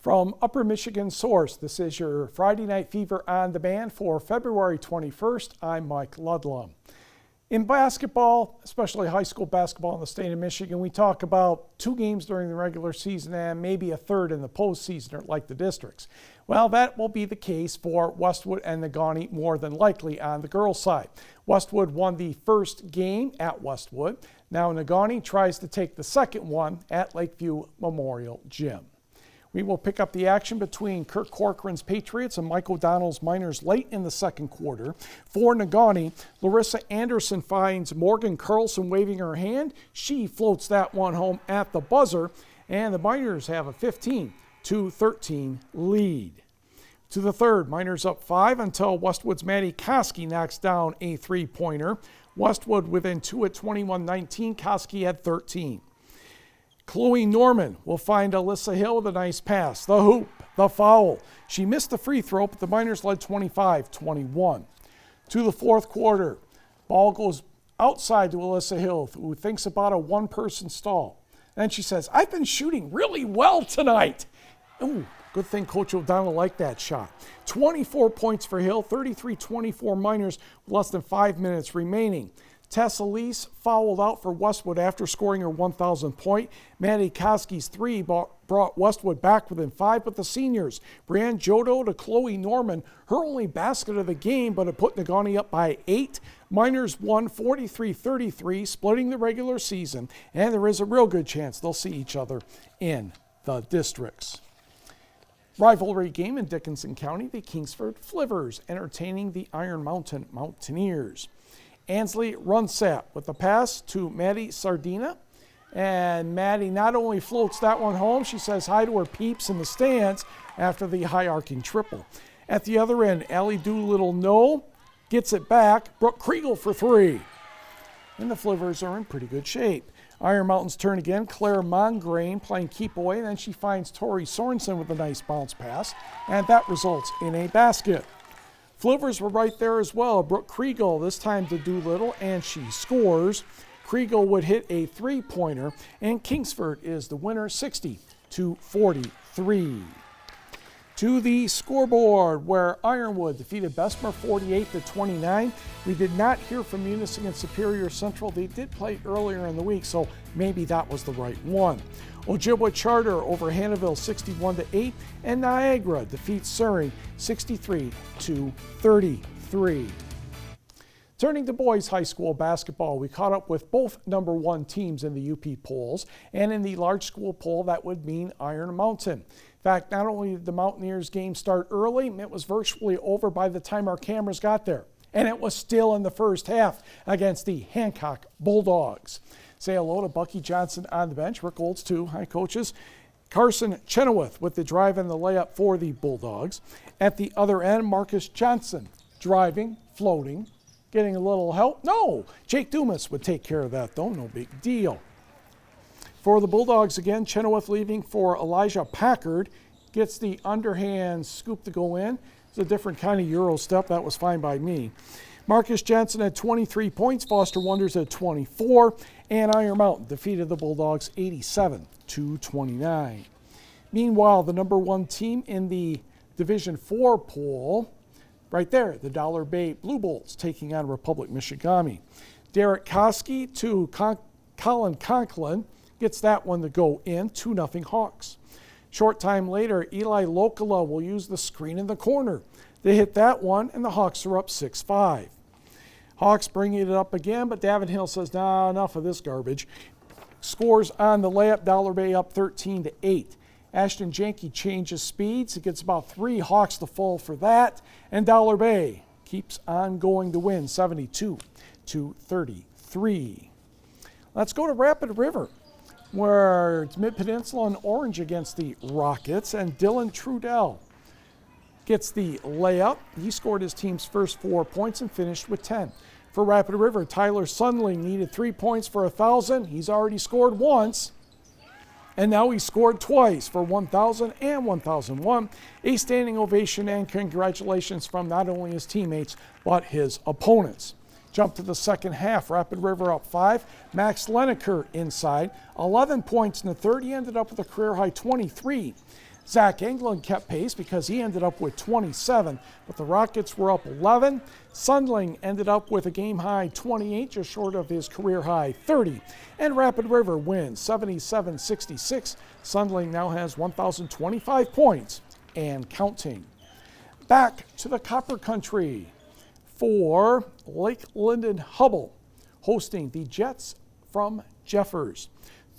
From Upper Michigan Source, this is your Friday Night Fever on demand for February 21st. I'm Mike Ludlum. In basketball, especially high school basketball in the state of Michigan, we talk about 2 games during the regular season and maybe a third in the postseason, like the districts. Well, that will be the case for Westwood and the Gani more than likely on the girls' side. Westwood won the first game at Westwood. Now Gani tries to take the second one at Lakeview Memorial Gym. We will pick up the action between Kirk Corcoran's Patriots and Mike O'Donnell's Miners late in the second quarter. For Gani, Larissa Anderson finds Morgan Carlson waving her hand. She floats that one home at the buzzer, and the Miners have a 15-13 lead. To the third, Miners up 5 until Westwood's Maddie Koski knocks down a three-pointer. Westwood within 2 at 21-19. Koski had 13. Chloe Norman will find Alyssa Hill with a nice pass. The hoop, the foul. She missed the free throw, but the Miners led 25-21. To the fourth quarter, ball goes outside to Alyssa Hill, who thinks about a one-person stall. Then she says, "I've been shooting really well tonight." Ooh, good thing Coach O'Donnell liked that shot. 24 points for Hill, 33-24 Miners with less than 5 minutes remaining. Tessa Lease fouled out for Westwood after scoring her 1,000th point. Maddie Koski's 3 brought Westwood back within 5, but the seniors, Brianne Jodo to Chloe Norman, her only basket of the game, but it put Gani up by 8. Miners won 43-33, splitting the regular season, and there is a real good chance they'll see each other in the districts. Rivalry game in Dickinson County, the Kingsford Flivers entertaining the Iron Mountain Mountaineers. Ansley Runsat with the pass to Maddie Sardina. And Maddie not only floats that one home, she says hi to her peeps in the stands after the high-arcing triple. At the other end, Allie Doolittle gets it back. Brooke Kriegel for 3. And the Flivers are in pretty good shape. Iron Mountain's turn again. Claire Mongrain playing keep away. And then she finds Tori Sorensen with a nice bounce pass. And that results in a basket. Flivers were right there as well. Brooke Kriegel, this time to Doolittle, and she scores. Kriegel would hit a three-pointer, and Kingsford is the winner, 60-43. To the scoreboard, where Ironwood defeated Bessemer 48-29. We did not hear from Munising and Superior Central. They did play earlier in the week, so maybe that was the right one. Ojibwa Charter over Hannahville 61-8, and Niagara defeats Surrey 63-33. Turning to boys high school basketball, we caught up with both number 1 teams in the UP polls, and in the large school poll, that would mean Iron Mountain. In fact, not only did the Mountaineers game start early, it was virtually over by the time our cameras got there, and it was still in the first half against the Hancock Bulldogs. Say hello to Bucky Johnson on the bench. Rick Olds, too. Hi, coaches. Carson Chenoweth with the drive and the layup for the Bulldogs. At the other end, Marcus Johnson driving, floating, getting a little help. No, Jake Dumas would take care of that, though. No big deal. For the Bulldogs again, Chenoweth leaving for Elijah Packard. Gets the underhand scoop to go in. It's a different kind of Euro step. That was fine by me. Marcus Johnson had 23 points. Foster Wonders had 24. And Iron Mountain defeated the Bulldogs 87-29. Meanwhile, the number 1 team in the Division 4 poll, right there, the Dollar Bay Blue Bolts taking on Republic Michigan. Derek Koski to Colin Conklin gets that one to go in, 2-0 Hawks. Short time later, Eli Lokala will use the screen in the corner. They hit that one, and the Hawks are up 6-5. Hawks bringing it up again, but Davenhill says, nah, enough of this garbage. Scores on the layup, Dollar Bay up 13-8. Ashton Janke changes speeds. It gets about 3 Hawks to fall for that, and Dollar Bay keeps on going to win 72-33. Let's go to Rapid River, where it's Mid-Peninsula and Orange against the Rockets, and Dylan Trudell gets the layup. He scored his team's first 4 points and finished with 10. For Rapid River, Tyler Sundling needed 3 points for 1,000. He's already scored once, and now he scored twice for 1,000 and 1,001. A standing ovation and congratulations from not only his teammates, but his opponents. Jump to the second half. Rapid River up 5. Max Leneker inside. 11 points in the third. He ended up with a career-high 23. Zach Englund kept pace because he ended up with 27, but the Rockets were up 11. Sundling ended up with a game-high 28, just short of his career-high 30. And Rapid River wins 77-66. Sundling now has 1,025 points and counting. Back to the Copper Country for Lake Linden-Hubbell, hosting the Jets from Jeffers.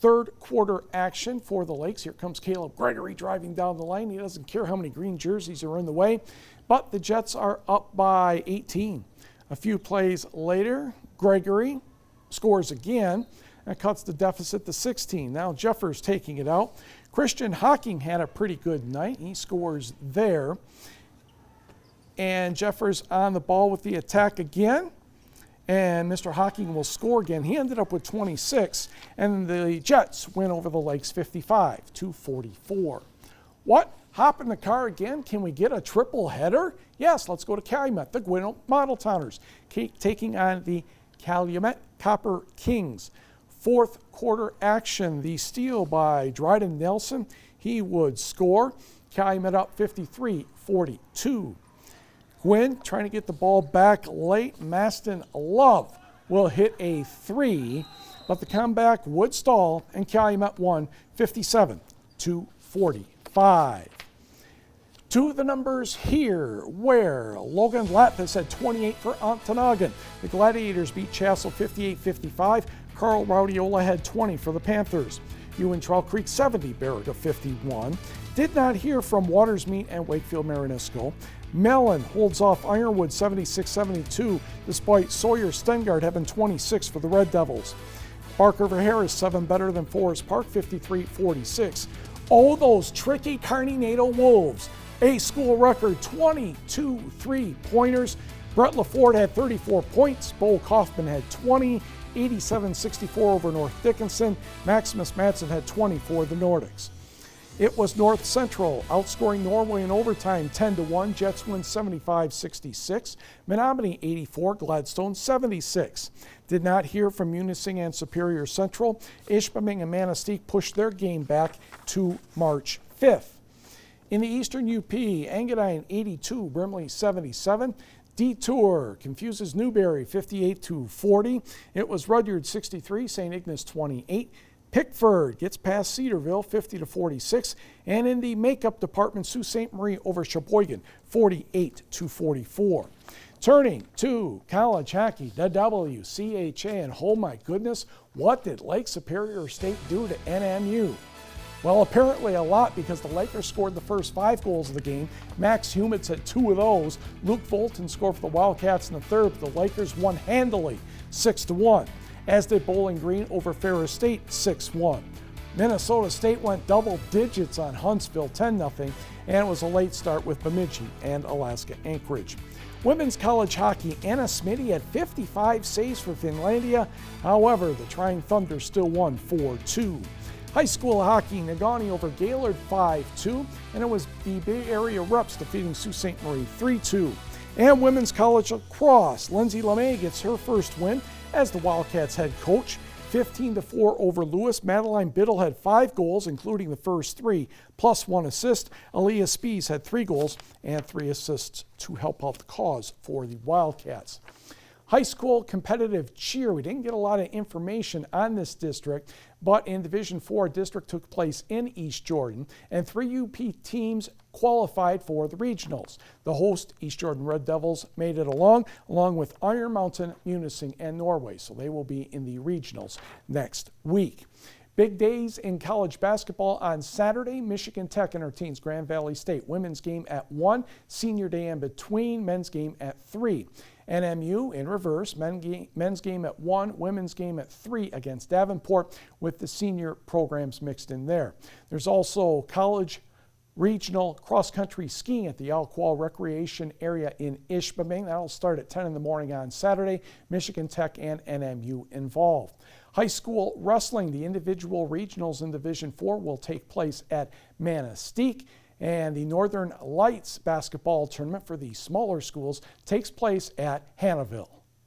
Third quarter action for the Lakes. Here comes Caleb Gregory driving down the lane. He doesn't care how many green jerseys are in the way, but the Jets are up by 18. A few plays later, Gregory scores again and cuts the deficit to 16. Now Jeffers taking it out. Christian Hocking had a pretty good night. He scores there. And Jeffers on the ball with the attack again. And Mr. Hocking will score again. He ended up with 26, and the Jets win over the Lakes 55-44. What? Hop in the car again? Can we get a triple header? Yes, let's go to Calumet, the Gwinnett Model Towners, taking on the Calumet Copper Kings. Fourth quarter action, the steal by Dryden Nelson. He would score. Calumet up 53-42. Gwynn trying to get the ball back late. Maston Love will hit a three, but the comeback would stall, and Calumet won 57-45. To the numbers here, where Logan Latvis had 28 for Ontonagon. The Gladiators beat Chassell 58-55. Carl Raudiola had 20 for the Panthers. Ewan Trail Creek 70, Baraga 51. Did not hear from Watersmeet and Wakefield Marinisco. Mellon holds off Ironwood 76-72, despite Sawyer Stengard having 26 for the Red Devils. Park River Harris 7 better than Forest Park 53-46. Oh, those tricky Carney-Nato Wolves. A school record 22 3-pointers. Brett LaFord had 34 points. Bo Kaufman had 20, 87-64 over North Dickinson. Maximus Madsen had 20 for the Nordics. It was North Central outscoring Norway in overtime 10-1. Jets win 75-66. Menominee 84, Gladstone 76. Did not hear from Munising and Superior Central. Ishpeming and Manistee pushed their game back to March 5th. In the Eastern UP, Engadine 82, Brimley 77. Detour confuses Newberry 58-40. It was Rudyard 63, St. Ignace 28. Pickford gets past Cedarville 50-46, and in the makeup department, Sault Ste. Marie over Sheboygan 48-44. Turning to college hockey, the WCHA, and oh my goodness, what did Lake Superior State do to NMU? Well, apparently a lot, because the Lakers scored the first 5 goals of the game. Max Humitz had 2 of those. Luke Volton scored for the Wildcats in the third, but the Lakers won handily 6-1. As did Bowling Green over Ferris State 6-1. Minnesota State went double digits on Huntsville 10-0, and it was a late start with Bemidji and Alaska Anchorage. Women's college hockey, Anna Smitty had 55 saves for Finlandia. However, the Trying Thunder still won 4-2. High school hockey, Gani over Gaylord 5-2, and it was the Bay Area Reps defeating Sault Ste. Marie 3-2. And women's college lacrosse, Lindsay LeMay gets her first win as the Wildcats head coach, 15-4 over Lewis. Madeline Biddle had 5 goals, including the first 3, plus 1 assist. Aaliyah Spees had 3 goals and 3 assists to help out the cause for the Wildcats. High school competitive cheer. We didn't get a lot of information on this district, but in Division 4, district took place in East Jordan, and 3 UP teams qualified for the regionals. The host, East Jordan Red Devils, made it along with Iron Mountain, Munising, and Norway, so they will be in the regionals next week. Big days in college basketball on Saturday. Michigan Tech entertains Grand Valley State. Women's game at 1, senior day in between, men's game at 3. NMU in reverse, men's game at 1, women's game at 3 against Davenport, with the senior programs mixed in there. There's also college regional cross-country skiing at the Alqual Recreation Area in Ishpeming. That'll start at 10 in the morning on Saturday. Michigan Tech and NMU involved. High school wrestling, the individual regionals in Division 4 will take place at Manistee. And the Northern Lights basketball tournament for the smaller schools takes place at Hannahville.